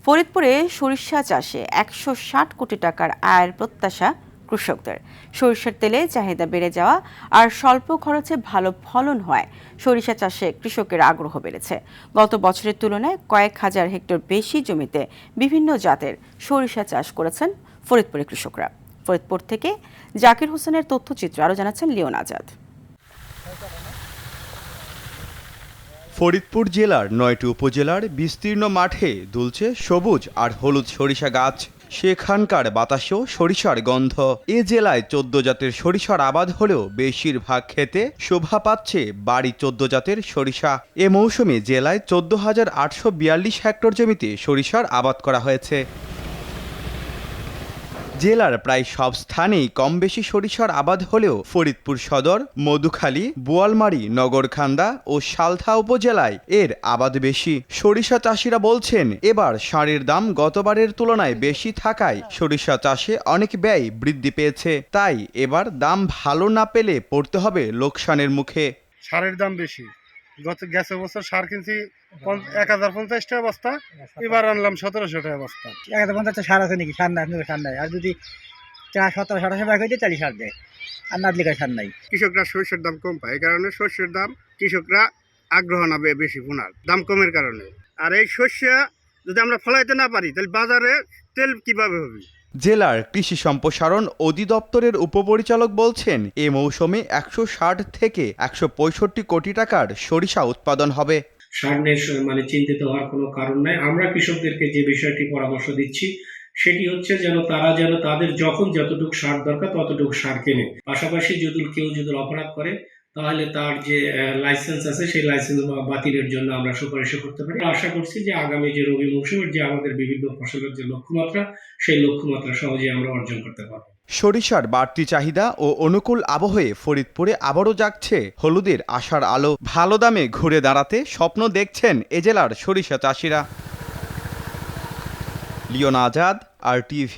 ফরিদপুরে সরিষা চাষে ১৬০ কোটি টাকার আয়ের প্রত্যাশা কৃষকদের। সরিষার তেলে চাহিদা বেড়ে যাওয়া আর স্বল্প খরচে ভালো ফলন হয় সরিষা চাষে কৃষকের আগ্রহ বেড়েছে। গত বছরের তুলনায় কয়েক হাজার হেক্টর বেশি জমিতে বিভিন্ন জাতের সরিষা চাষ করেছেন ফরিদপুরের কৃষকরা। ফরিদপুর থেকে জাকির হোসেনের তথ্যচিত্র আরও জানাচ্ছেন লিওন আজাদ। ফরিদপুর জেলার ৯টি উপজেলার বিস্তীর্ণ মাঠে দুলছে সবুজ আর হলুদ সরিষা গাছ। সেখানকার বাতাসেও সরিষার গন্ধ। এ জেলায় ১৪ জাতের সরিষার আবাদ হলেও বেশিরভাগ ক্ষেতে শোভা পাচ্ছে বাড়ি ১৪ জাতের সরিষা। এ মৌসুমে জেলায় ১৪,৮৪২ হেক্টর জমিতে সরিষার আবাদ করা হয়েছে। জেলার প্রায় সব স্থানেই কম বেশি সরিষার আবাদ হলেও ফরিদপুর সদর, মধুখালী, বোয়ালমারী, নগরখান্দা ও সালথা উপজেলায় এর আবাদ বেশি। সরিষা চাষিরা বলছেন, এবার সারের দাম গতবারের তুলনায় বেশি থাকায় সরিষা চাষে অনেক ব্যয় বৃদ্ধি পেয়েছে। তাই এবার দাম ভালো না পেলে পড়তে হবে লোকসানের মুখে। সারের দাম বেশি। গেছে বছর সার কিনছি ১,০৫০ টাকা বস্তা, এবার আনলাম ১৭০০ টাকা বস্তা। ১,০৫০ সার আছে নাকি? সার নাই, আপনার সার নাই। আর যদি ১৭০০ টাকা করে তাহলে সার দেয়, আর না দিলে সার নাই। কৃষকরা সরষের দাম কম পায়, এই কারণে সরষের দাম কৃষকরা আগ্রহ না বেশি বোনার দাম কমের কারণে। আর এই শস্য যদি আমরা ফলাইতে না পারি তাহলে বাজারে তেল কিভাবে হবে? জেলার কৃষি সম্প্রসারণ অধিদপ্তরের উপপরিচালক বলছেন, এ মৌসুমে ১৬০ থেকে ১৬৫ কোটি টাকার সরিষা উৎপাদন হবে। সার নিয়ে চিন্তিত হওয়ার কোনো কারণ নাই। আমরা কৃষকদেরকে যে বিষয়টি পরামর্শ দিচ্ছি সেটি হচ্ছে তারা তাদের যখন যতটুকু সার দরকার ততটুকু সার কেনে। পাশাপাশি যদি কেউ অপরাধ করে তাহলে তার যে লাইসেন্স আছে সেই লাইসেন্স বাতিলের জন্য আমরা সুপারিশ করতে পারি। আশা করছি যে আগামী যে রবি মৌসুমের যে আমাদের বিভিন্ন ফসলের যে লক্ষ্যমাত্রা, সেই লক্ষ্যমাত্রা সহজে আমরা অর্জন করতে পারব। সরিষার বাড়তি চাহিদা ও অনুকূল আবহে ফরিদপুরে আবারও জাগছে হলুদের আশার আলো। ভালো দামে ঘুরে দাঁড়াতে স্বপ্ন দেখছেন এ জেলার সরিষা চাষিরা। লিওন আজাদ, RTV।